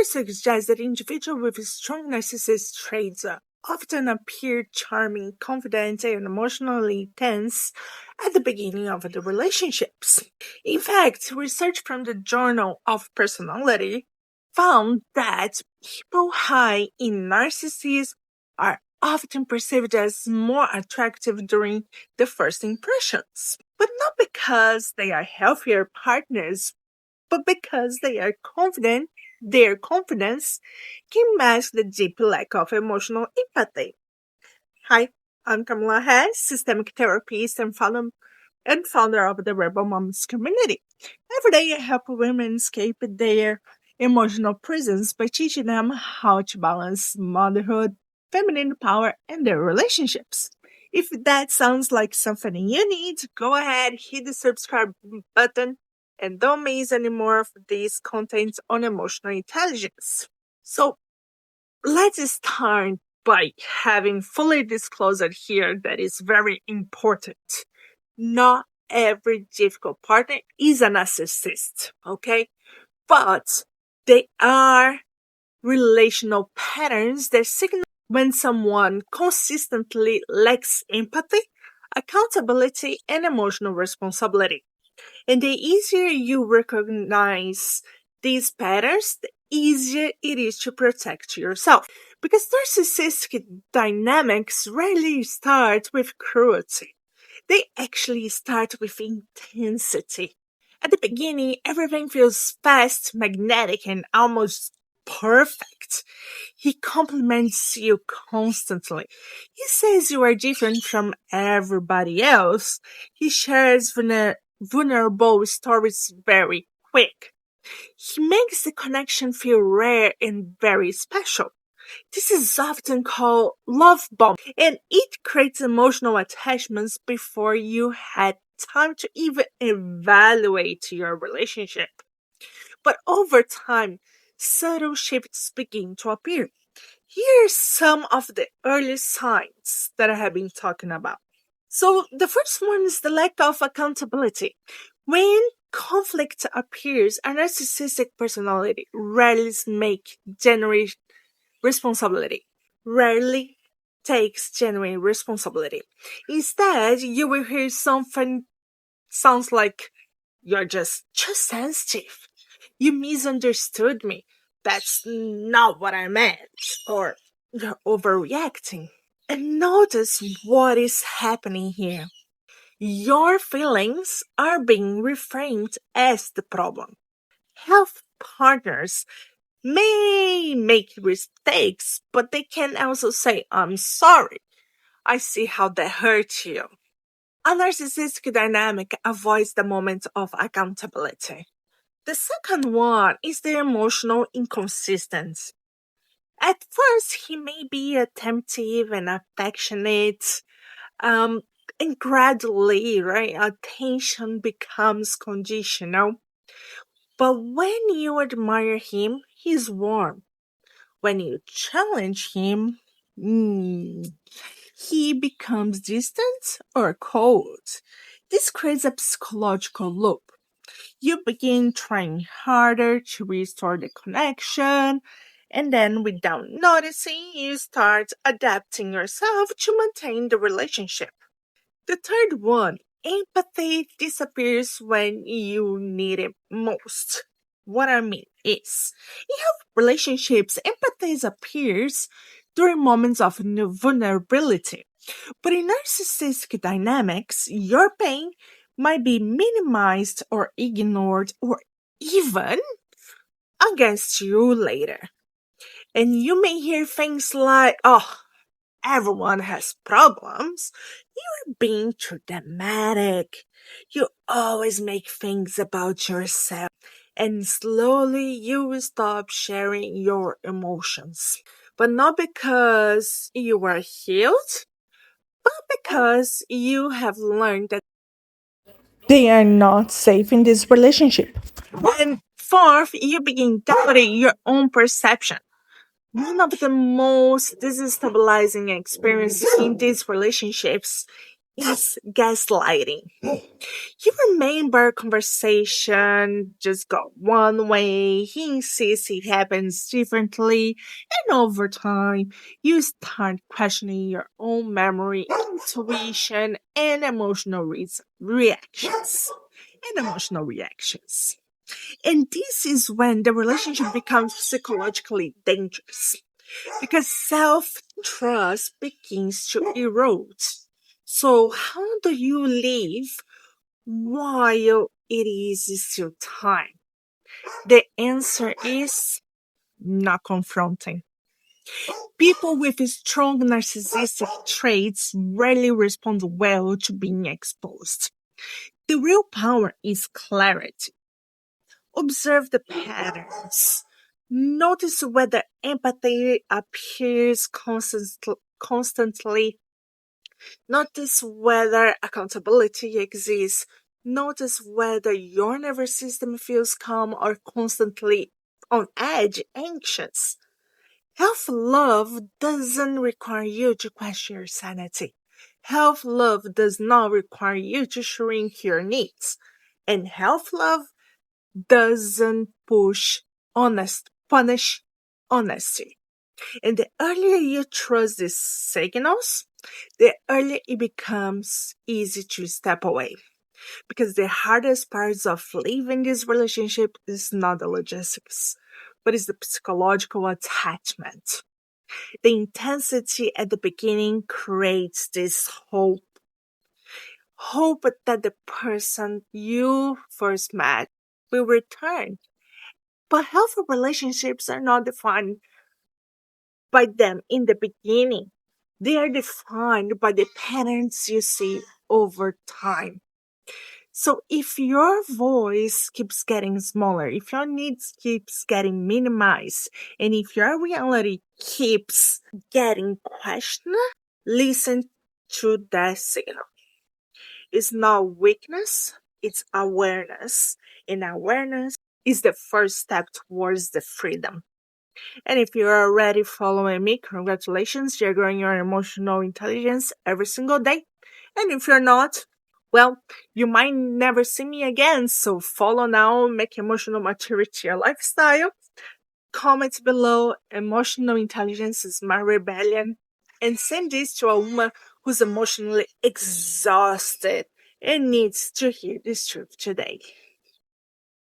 Studies suggest that individuals with strong narcissist traits often appear charming, confident, and emotionally tense at the beginning of the relationships. In fact, research from the Journal of Personality found that people high in narcissism are often perceived as more attractive during the first impressions, but not because they are healthier partners, but because they are confident. Their confidence can mask the deep lack of emotional empathy. Hi, I'm Kamala Hess, systemic therapist and founder of the Rebel Moms community. Every day I help women escape their emotional prisons by teaching them how to balance motherhood, feminine power, and their relationships. If that sounds like something you need, go ahead, hit the subscribe button, and don't miss any more of these contents on emotional intelligence. So let's start by having fully disclosed here that is very important. Not every difficult partner is a narcissist, okay? But they are relational patterns that signal when someone consistently lacks empathy, accountability, and emotional responsibility. And the easier you recognize these patterns, the easier it is to protect yourself. Because narcissistic dynamics rarely start with cruelty. They actually start with intensity. At the beginning, everything feels fast, magnetic, and almost perfect. He compliments you constantly. He says you are different from everybody else. He shares vulnerable stories very quick. He makes the connection feel rare and very special. This is often called love bombing, and it creates emotional attachments before you had time to even evaluate your relationship. But over time, subtle shifts begin to appear. Here are some of the early signs that I have been talking about. So, the first one is the lack of accountability. When conflict appears, a narcissistic personality rarely makes genuine responsibility. Rarely takes genuine responsibility. Instead, you will hear something sounds like you're just sensitive. You misunderstood me. That's not what I meant. Or you're overreacting. And notice what is happening here. Your feelings are being reframed as the problem. Health partners may make mistakes, but they can also say, I'm sorry. I see how that hurt you. A narcissistic dynamic avoids the moment of accountability. The second one is the emotional inconsistency. At first, he may be attentive and affectionate, um, and gradually, right, attention becomes conditional. But when you admire him, he's warm. When you challenge him, he becomes distant or cold. This creates a psychological loop. You begin trying harder to restore the connection, and then without noticing, you start adapting yourself to maintain the relationship. The third one, empathy disappears when you need it most. What I mean is, in healthy relationships, empathy appears during moments of vulnerability. But in narcissistic dynamics, your pain might be minimized or ignored or even against you later. And you may hear things like, oh, everyone has problems. You're being too dramatic. You always make things about yourself. And slowly you will stop sharing your emotions. But not because you are healed, but because you have learned that they are not safe in this relationship. And fourth, you begin doubting your own perception. One of the most destabilizing experiences in these relationships is gaslighting. You remember conversation just go one way, he insists it happens differently, and over time, you start questioning your own memory, intuition, and reactions. And emotional reactions. And this is when the relationship becomes psychologically dangerous because self trust begins to erode. So, how do you live while it is still time? The answer is not confronting. People with strong narcissistic traits rarely respond well to being exposed. The real power is clarity. Observe the patterns. Notice whether empathy appears constantly. Notice whether accountability exists. Notice whether your nervous system feels calm or constantly on edge, anxious. Self love doesn't require you to question your sanity. Self love does not require you to shrink your needs. And self love doesn't punish honesty. And the earlier you trust these signals, the earlier it becomes easy to step away. Because the hardest parts of leaving this relationship is not the logistics, but it's the psychological attachment. The intensity at the beginning creates this hope that the person you first met will return. But healthy relationships are not defined by them in the beginning. They are defined by the patterns you see over time. So if your voice keeps getting smaller, if your needs keeps getting minimized, and if your reality keeps getting questioned, listen to that signal. It's not weakness, it's awareness. And awareness is the first step towards the freedom. And if you're already following me, congratulations, you're growing your emotional intelligence every single day. And if you're not, well, you might never see me again. So follow now, make emotional maturity your lifestyle. Comment below, emotional intelligence is my rebellion. And send this to a woman who's emotionally exhausted and needs to hear this truth today.